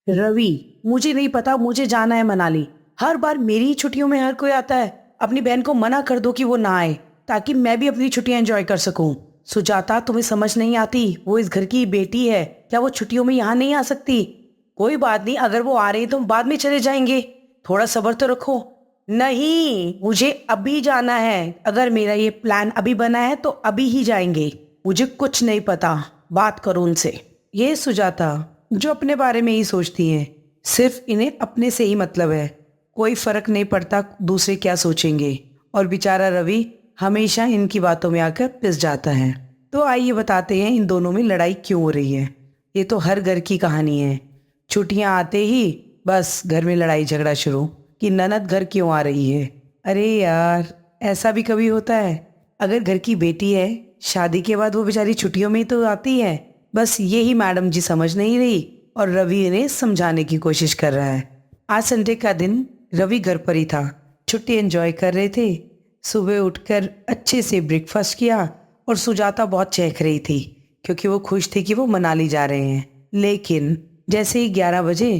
रवि, मुझे नहीं पता, मुझे जाना है मनाली। हर बार मेरी ही छुट्टियों में हर कोई आता है। अपनी बहन को मना कर दो कि वो ना आए, ताकि मैं भी अपनी छुट्टियां एंजॉय कर सकूं। सुजाता, तुम्हें समझ नहीं आती, वो इस घर की बेटी है। क्या वो छुट्टियों में यहाँ नहीं आ सकती? कोई बात नहीं, अगर वो आ रही है तो हम बाद में चले जाएंगे। थोड़ा सब्र तो रखो। नहीं, मुझे अभी जाना है। अगर मेरा ये प्लान अभी बना है तो अभी ही जाएंगे। मुझे कुछ नहीं पता, बात करो उनसे। ये सुजाता, जो अपने बारे में ही सोचती हैं, सिर्फ इन्हें अपने से ही मतलब है। कोई फर्क नहीं पड़ता दूसरे क्या सोचेंगे। और बेचारा रवि हमेशा इनकी बातों में आकर पिस जाता है। तो आइए बताते हैं इन दोनों में लड़ाई क्यों हो रही है। ये तो हर घर की कहानी है। छुट्टियां आते ही बस घर में लड़ाई झगड़ा शुरू, कि ननद घर क्यों आ रही है। अरे यार, ऐसा भी कभी होता है? अगर घर की बेटी है, शादी के बाद वो बेचारी छुट्टियों में ही तो आती है। बस यही मैडम जी समझ नहीं रही और रवि इन्हें समझाने की कोशिश कर रहा है। आज संडे का दिन, रवि घर पर ही था। छुट्टी एंजॉय कर रहे थे। सुबह उठकर अच्छे से ब्रेकफास्ट किया और सुजाता बहुत चहक रही थी, क्योंकि वो खुश थी कि वो मनाली जा रहे हैं। लेकिन जैसे ही 11 बजे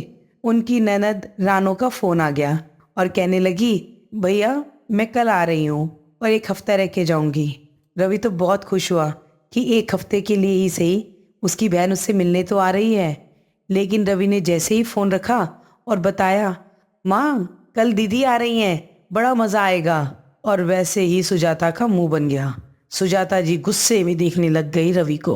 उनकी ननद रानो का फ़ोन आ गया और कहने लगी, भैया मैं कल आ रही हूँ और एक हफ्ता रह के जाऊँगी। रवि तो बहुत खुश हुआ कि एक हफ्ते के लिए ही सही उसकी बहन उससे मिलने तो आ रही है। लेकिन रवि ने जैसे ही फ़ोन रखा और बताया, माँ कल दीदी आ रही हैं, बड़ा मज़ा आएगा, और वैसे ही सुजाता का मुंह बन गया। सुजाता जी गुस्से में देखने लग गई रवि को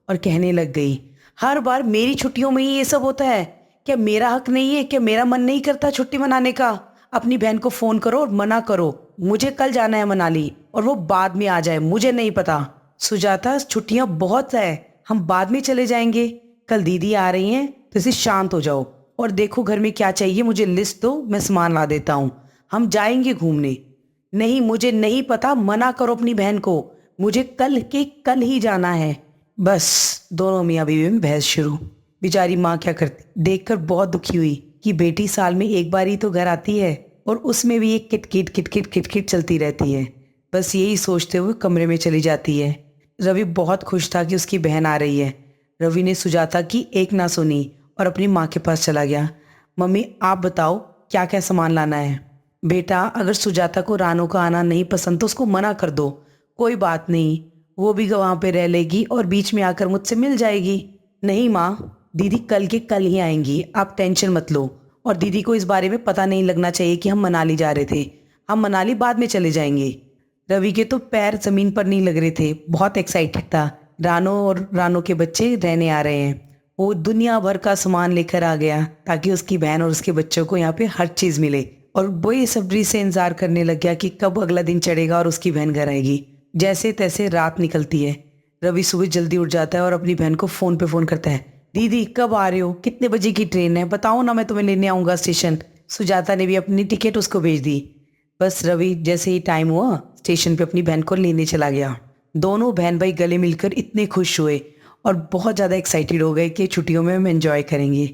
और कहने लग गई, हर बार मेरी छुट्टियों में ही ये सब होता है। क्या मेरा हक नहीं है? क्या मेरा मन नहीं करता छुट्टी मनाने का? अपनी बहन को फ़ोन करो और मना करो। मुझे कल जाना है मनाली, और वो बाद में आ जाए, मुझे नहीं पता। सुजाता, छुट्टियां बहुत है, हम बाद में चले जाएंगे। कल दीदी आ रही हैं तो इसे शांत हो जाओ और देखो घर में क्या चाहिए, मुझे लिस्ट दो, मैं सामान ला देता हूँ। हम जाएंगे घूमने। नहीं, मुझे नहीं पता, मना करो अपनी बहन को। मुझे कल के कल ही जाना है। बस दोनों मियाँ बीवी में बहस शुरू। बेचारी माँ क्या करती, देखकर बहुत दुखी हुई कि बेटी साल में एक बार ही तो घर आती है और उसमें भी एक किटकिट किटकिट किटकिट चलती रहती है। बस यही सोचते हुए कमरे में चली जाती है। रवि बहुत खुश था कि उसकी बहन आ रही है। रवि ने सुजाता की एक ना सुनी और अपनी माँ के पास चला गया। मम्मी आप बताओ क्या क्या सामान लाना है। बेटा, अगर सुजाता को रानू का आना नहीं पसंद तो उसको मना कर दो। कोई बात नहीं, वो भी वहाँ पे रह लेगी और बीच में आकर मुझसे मिल जाएगी। नहीं माँ, दीदी कल के कल ही आएंगी, आप टेंशन मत लो। और दीदी को इस बारे में पता नहीं लगना चाहिए कि हम मनाली जा रहे थे। हम मनाली बाद में चले जाएंगे। रवि के तो पैर जमीन पर नहीं लग रहे थे, बहुत एक्साइटेड था। रानो और रानो के बच्चे रहने आ रहे हैं। वो दुनिया भर का सामान लेकर आ गया ताकि उसकी बहन और उसके बच्चों को यहाँ पे हर चीज़ मिले। और वो ये सब्री से इंतजार करने लग गया कि कब अगला दिन चढ़ेगा और उसकी बहन घर आएगी। जैसे तैसे रात निकलती है। रवि सुबह जल्दी उठ जाता है और अपनी बहन को फ़ोन पे फ़ोन करता है, दीदी कब आ रहे हो, कितने बजे की ट्रेन है, बताओ ना, मैं तुम्हें लेने आऊँगा स्टेशन। सुजाता ने भी अपनी टिकट उसको भेज दी। बस रवि जैसे ही टाइम हुआ स्टेशन पे अपनी बहन को लेने चला गया। दोनों बहन भाई गले मिलकर इतने खुश हुए और बहुत ज़्यादा एक्साइटेड हो गए कि छुट्टियों में हम एंजॉय करेंगे।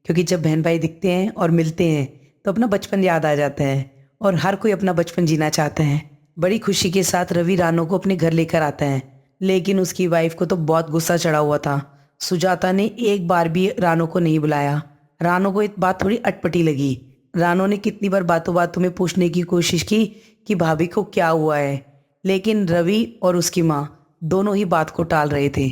क्योंकि जब बहन भाई दिखते हैं और मिलते हैं तो अपना बचपन याद आ जाता है और हर कोई अपना बचपन जीना चाहता है। बड़ी खुशी के साथ रवि रानो को अपने घर लेकर आता है। लेकिन उसकी वाइफ को तो बहुत गुस्सा चढ़ा हुआ था। सुजाता ने एक बार भी रानो को नहीं बुलाया। रानो को एक बात थोड़ी अटपटी लगी। रानो ने कितनी बार बातों बातों में पूछने की कोशिश की कि भाभी को क्या हुआ है, लेकिन रवि और उसकी माँ दोनों ही बात को टाल रहे थे।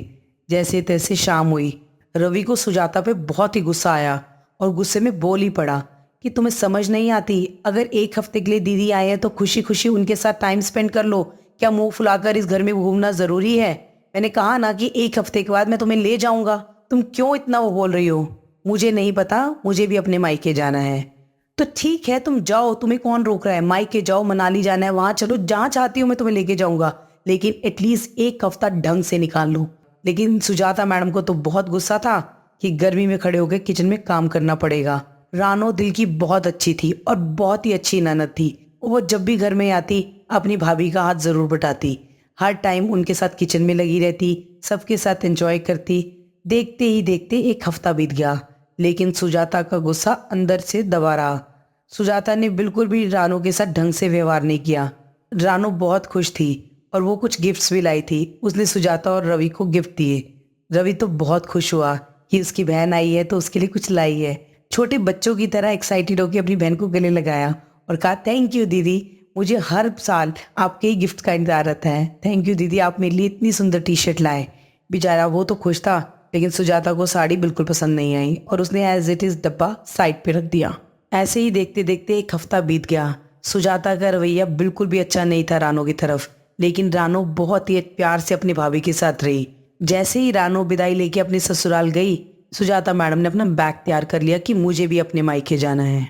जैसे तैसे शाम हुई। रवि को सुजाता पे बहुत ही गुस्सा आया और गुस्से में बोल ही पड़ा कि तुम्हें समझ नहीं आती, अगर एक हफ्ते के लिए दीदी आए हैं तो खुशी खुशी उनके साथ टाइम स्पेंड कर लो। क्या मुंह फुलाकर इस घर में घूमना ज़रूरी है? मैंने कहा ना कि एक हफ्ते के बाद मैं तुम्हें ले जाऊंगा। तुम क्यों इतना वो बोल रही हो? मुझे नहीं पता, मुझे भी अपने मायके जाना है। तो ठीक है, तुम जाओ, तुम्हें कौन रोक रहा है? मायके जाओ, मनाली जाना है वहां चलो, जहां चाहती हो मैं तुम्हें लेके जाऊंगा, लेकिन एटलीस्ट एक हफ्ता ढंग से निकाल लो। लेकिन सुजाता मैडम को तो बहुत गुस्सा था कि गर्मी में खड़े होकर किचन में काम करना पड़ेगा। रानो दिल की बहुत अच्छी थी और बहुत ही अच्छी ननद थी। वो जब भी घर में आती अपनी भाभी का हाथ जरूर बटाती, हर टाइम उनके साथ किचन में लगी रहती, सबके साथ एंजॉय करती। देखते ही देखते एक हफ्ता बीत गया, लेकिन सुजाता का गुस्सा अंदर से दबा रहा। सुजाता ने बिल्कुल भी रानो के साथ ढंग से व्यवहार नहीं किया। रानो बहुत खुश थी और वो कुछ गिफ्ट्स भी लाई थी। उसने सुजाता और रवि को गिफ्ट दिए। रवि तो बहुत खुश हुआ कि उसकी बहन आई है तो उसके लिए कुछ लाई है। छोटे बच्चों की तरह एक्साइटेड होकर अपनी बहन को गले लगाया और कहा, थैंक यू दीदी, मुझे हर साल आपके ही गिफ्ट का इंतजार रहता है। थैंक यू दीदी, आप मेरे लिए इतनी सुंदर टी शर्ट लाए। बेचारा वो तो खुश था, लेकिन सुजाता को साड़ी बिल्कुल पसंद नहीं आई और उसने एज इट इज़ डब्बा साइड पे रख दिया। ऐसे ही देखते देखते एक हफ्ता बीत गया। सुजाता का रवैया बिल्कुल भी अच्छा नहीं था रानो की तरफ, लेकिन रानो बहुत ही प्यार से अपनी भाभी के साथ रही। जैसे ही रानो विदाई लेके अपने ससुराल गई, सुजाता मैडम ने अपना बैग तैयार कर लिया कि मुझे भी अपने मायके जाना है।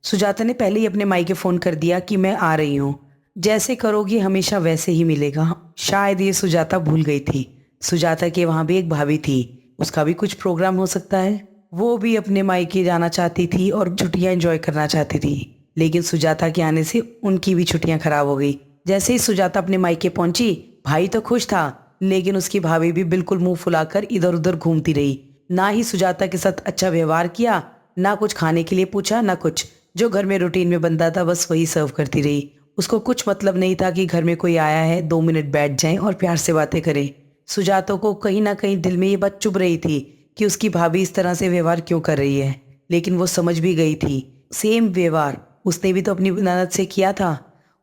सुजाता ने पहले ही अपने मायके फ़ोन कर दिया कि मैं आ रही हूँ, जैसे करोगी हमेशा वैसे ही मिलेगा। शायद ये सुजाता भूल गई थी, सुजाता के वहाँ भी एक भाभी थी, उसका भी कुछ प्रोग्राम हो सकता है। वो भी अपने मायके जाना चाहती थी और छुट्टियां एंजॉय करना चाहती थी, लेकिन सुजाता के आने से उनकी भी छुट्टियां खराब हो गई। जैसे ही सुजाता अपने मायके पहुंची, भाई तो खुश था, लेकिन उसकी भाभी भी बिल्कुल मुंह फुलाकर इधर उधर घूमती रही। ना ही सुजाता के साथ अच्छा व्यवहार किया, ना कुछ खाने के लिए पूछा, ना कुछ। जो घर में रूटीन में बनता था बस वही सर्व करती रही। उसको कुछ मतलब नहीं था कि घर में कोई आया है, 2 मिनट बैठ जाएं और प्यार से बातें करें। सुजाता को कहीं ना कहीं दिल में ये बात चुभ रही थी कि उसकी भाभी इस तरह से व्यवहार क्यों कर रही है, लेकिन वो समझ भी गई थी सेम व्यवहार उसने भी तो अपनी ननद से किया था।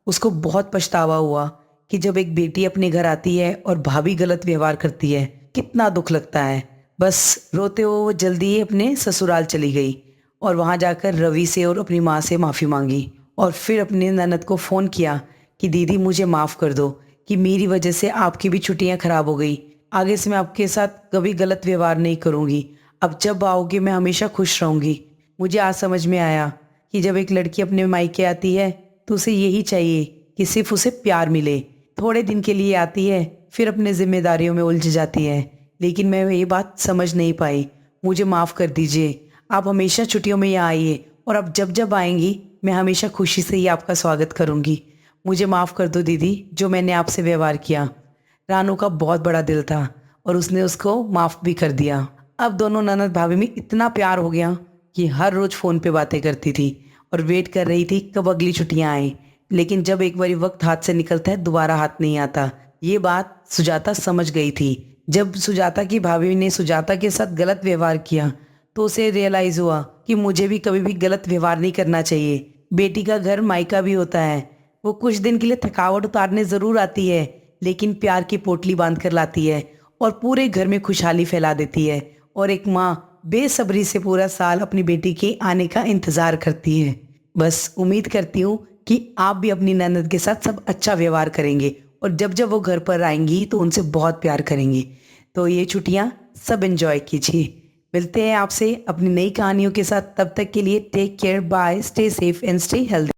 उसको बहुत पछतावा हुआ कि जब एक बेटी अपने घर आती है और भाभी गलत व्यवहार करती है, कितना दुख लगता है। बस रोते हुए वो जल्दी ही अपने ससुराल चली गई और वहाँ जाकर रवि से और अपनी माँ से माफ़ी मांगी और फिर अपनी ननद को फ़ोन किया कि दीदी मुझे माफ़ कर दो कि मेरी वजह से आपकी भी छुट्टियां खराब हो गई। आगे से मैं आपके साथ कभी गलत व्यवहार नहीं करूंगी। अब जब आओगे मैं हमेशा खुश रहूंगी। मुझे आज समझ में आया कि जब एक लड़की अपने मायके आती है तो उसे यही चाहिए कि सिर्फ उसे प्यार मिले। थोड़े दिन के लिए आती है, फिर अपने जिम्मेदारियों में उलझ जाती है, लेकिन मैं ये बात समझ नहीं पाई। मुझे माफ़ कर दीजिए। आप हमेशा छुट्टियों में यहाँ आइए और अब जब जब आएंगी मैं हमेशा खुशी से ही आपका स्वागत करूंगी। मुझे माफ़ कर दो दीदी, जो मैंने आपसे व्यवहार किया। रानू का बहुत बड़ा दिल था और उसने उसको माफ़ भी कर दिया। अब दोनों ननद भाभी में इतना प्यार हो गया कि हर रोज़ फ़ोन पे बातें करती थी और वेट कर रही थी कब अगली छुट्टियां आए। लेकिन जब एक बारी वक्त हाथ से निकलता है दोबारा हाथ नहीं आता। ये बात सुजाता समझ गई थी। जब सुजाता की भाभी ने सुजाता के साथ गलत व्यवहार किया तो उसे रियलाइज़ हुआ कि मुझे भी कभी भी गलत व्यवहार नहीं करना चाहिए। बेटी का घर मायका भी होता है। वो कुछ दिन के लिए थकावट उतारने ज़रूर आती है, लेकिन प्यार की पोटली बांध कर लाती है और पूरे घर में खुशहाली फैला देती है। और एक माँ बेसब्री से पूरा साल अपनी बेटी के आने का इंतज़ार करती है। बस उम्मीद करती हूँ कि आप भी अपनी ननद के साथ सब अच्छा व्यवहार करेंगे और जब जब वो घर पर आएंगी तो उनसे बहुत प्यार करेंगे। तो ये छुट्टियाँ सब एंजॉय कीजिए। मिलते हैं आपसे अपनी नई कहानियों के साथ। तब तक के लिए take care, bye, stay safe and stay healthy.